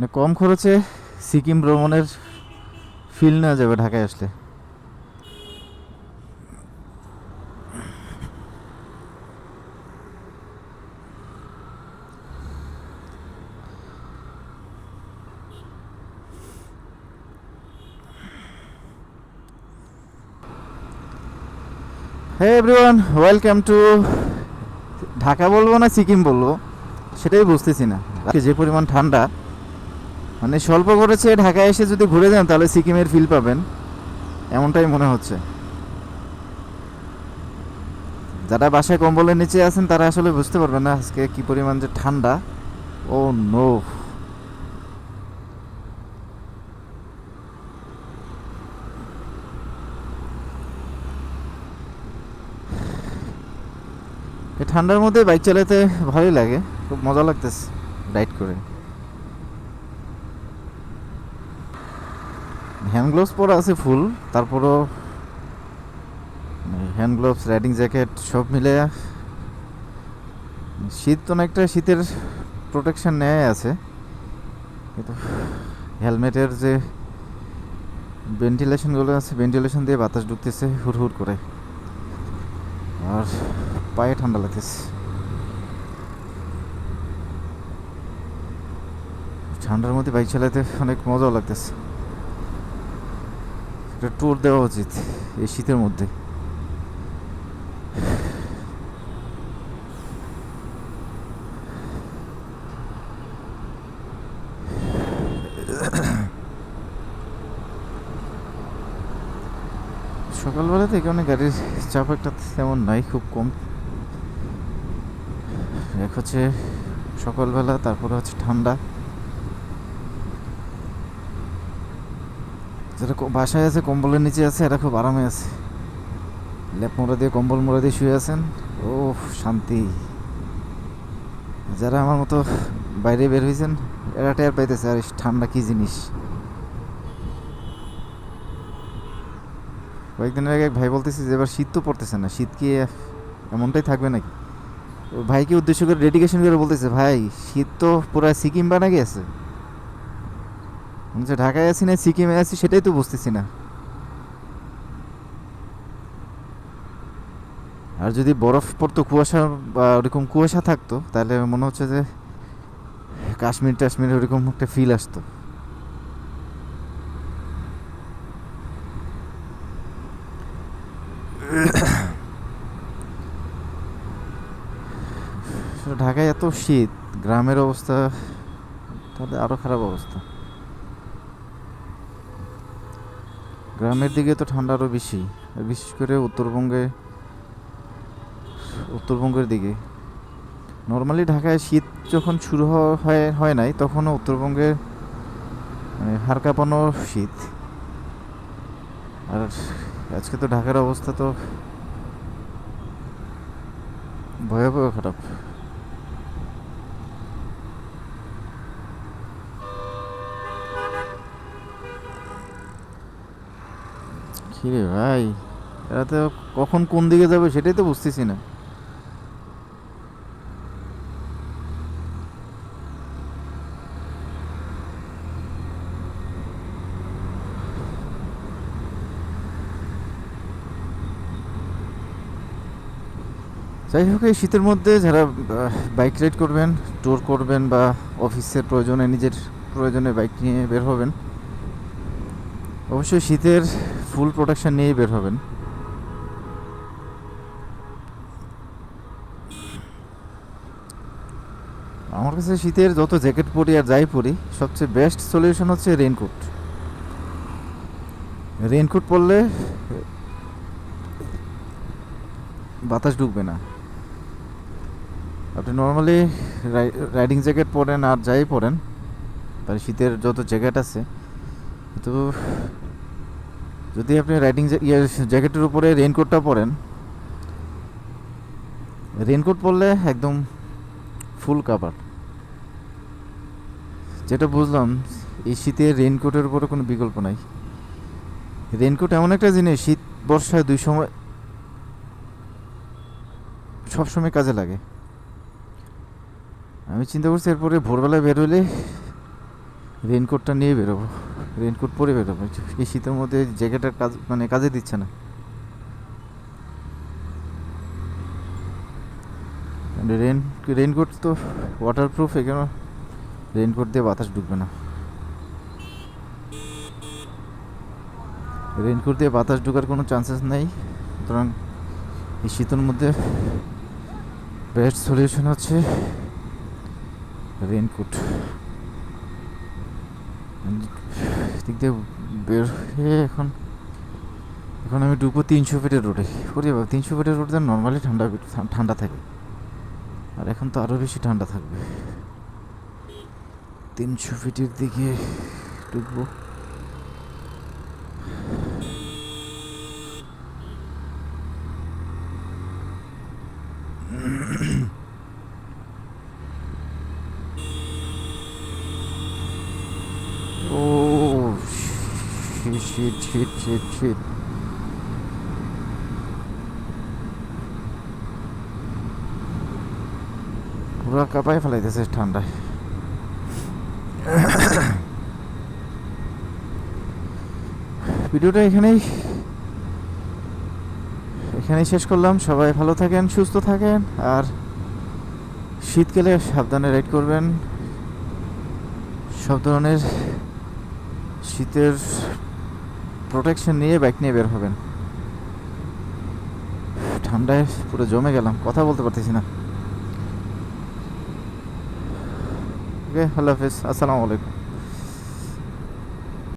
মানে কম খরচে সিকিম ভ্রমণের ফিল নেওয়া যাবে ঢাকায় আসলে। Hey everyone, welcome to Dhaka বলবো না সিকিম বলবো সেটাই বুঝতেছি না। যে পরিমাণ ঠান্ডা, মানে স্বল্প খরচে ঢাকায় এসে যদি ঘুরে যান তাহলে সিকিমের ফিল পাবেন, এমনটাই মনে হচ্ছে। যারা বাসায় কম্বলের নিচে আছেন তারা আসলে বুঝতে পারবেন না আজকে কি পরিমাণ যে ঠান্ডা। ও নো! এই ঠান্ডার মধ্যে বাইক চালাতে ভালোই লাগে, খুব মজা লাগতেছে রাইড করে। হ্যান্ড গ্লোভস পরা আছে ফুল, তারপরও হ্যান্ড গ্লোভস, রাইডিং জ্যাকেট সব মিলে শীত অনেকটা, শীতের প্রোটেকশন নেয় আছে, কিন্তু হেলমেটের যে ভেন্টিলেশনগুলো আছে, ভেন্টিলেশন দিয়ে বাতাস ঢুকতেছে হুড় হুড় করে, আর পায়ে ঠান্ডা লাগতেছে। ঠান্ডার মধ্যে বাইক চালাতে অনেক মজাও লাগতেছে। একটা ট্যুর দেওয়া উচিত এই শীতের মধ্যে। সকালবেলা থেকে অনেক গাড়ির চাপ একটা তেমন নাই, খুব কম। এক হচ্ছে সকালবেলা, তারপরে হচ্ছে ঠান্ডা। যারা বাসায় আছে, কম্বলের নিচে আছে, এরা খুব আরামে আছে, লেপ মোড়া দিয়ে, কম্বল মোড়া দিয়ে শুয়ে আছেন। ও শান্তি! যারা আমার মতো বাইরে বের হয়েছেন এরা টের পাইতেছে আর ঠান্ডা কি জিনিস। কয়েকদিনের আগে এক ভাই বলতেছে যে এবার শীত তো পড়তেছে না, শীত কি এমনটাই থাকবে নাকি? ও ভাইকে উদ্দেশ্য করে ডেডিকেশন করে বলতেছে, ভাই শীত তো পুরো সিকিম বানা গেছে। বলছে ঢাকায় আছি না সিকিমে আছি সেটাই তো বুঝতেছি না। আর যদি বরফ পড়তো, কুয়াশা বা ওরকম কুয়াশা থাকতো, তাহলে মনে হচ্ছে যে কাশ্মীর টাশ্মীর ওরকম একটা ফিল আসতো। ঢাকায় এত শীত, গ্রামের অবস্থা তাহলে আরও খারাপ অবস্থা। গ্রামের দিকে তো ঠান্ডা আরও বেশি, আর বিশেষ করে উত্তরবঙ্গের দিকে। নর্মালি ঢাকায় শীত যখন শুরু হয় নাই, তখনও উত্তরবঙ্গে মানে হাড় কাঁপানো শীত। আর আজকে তো ঢাকার অবস্থা তো ভয়াবহ খারাপ। কিরে ভাই, এরা তো কখন কোন দিকে যাবে সেটাই তো বুঝতেছি না। যাই হোক, এই শীতের মধ্যে যারা বাইক রাইড করবেন, ট্যুর করবেন, বা অফিসের প্রয়োজনে, নিজের প্রয়োজনে বাইক নিয়ে বের হবেন, অবশ্যই শীতের ফুল প্রোটেকশন নিয়েই বের হবেন। আমার কাছে শীতের যত জ্যাকেট পরি আর যাই পরি, সবচেয়ে বেস্ট সলিউশন হচ্ছে রেইনকোট। রেইনকোট পরলে বাতাস ঢুকবে না। আপনি নর্মালি রাইডিং জ্যাকেট পরেন আর যাই পরেন, তার শীতের যত জ্যাকেট আছে, তো যদি আপনি রাইডিং জ্যাকেটের উপরে রেইনকোটটা পরেন, রেইনকোট পরলে একদম ফুল কাভার। যেটা বুঝলাম, এই শীতে রেইনকোটের উপরে কোনো বিকল্প নাই। রেইনকোট এমন একটা জিনিস, শীত বর্ষায় দুই সময় সবসময় কাজে লাগে। আমি চিন্তা করছি এরপরে ভোরবেলায় বের হলে রেনকোটটা নিয়ে বেরোবো, রেনকোট পরে বেরোবো। এই শীতের মধ্যে জ্যাকেটের কাজ মানে কাজে দিচ্ছে না। রেনকোট তো ওয়াটারপ্রুফ, এখানে রেনকোট দিয়ে বাতাস ঢুকবে না। রেনকোট দিয়ে বাতাস ঢোকার কোনো চান্সেস নেই, সুতরাং এই শীতের মধ্যে বেস্ট সলিউশন হচ্ছে রেনকোট। দিক দিয়ে বের হয়ে এখন আমি ঢুকবো 300 ফিটের রোডে। ওরে বাবা, 300 ফিটের রোডে নর্মালি ঠান্ডা থাকে, আর এখন তো আরও বেশি ঠান্ডা থাকবে। 300 ফিটের দিকে ঢুকবো। ও শিট শিট শিট শিট, পুরো কাঁপায় ফেলাইতেছে ঠান্ডায়। ভিডিওটা এখানেই শেষ করলাম। সবাই ভালো থাকেন, সুস্থ থাকেন, আর শীতকালে সাবধানে রাইড করবেন। সব ধরনের শীতের প্রোটেকশন নিয়ে বাইক নিয়ে বের হবেন। ঠান্ডায় পুরো জমে গেলাম, কথা বলতে পারতেছি না। ওকে, আল্লাহ হাফিজ, আসসালামু আলাইকুম।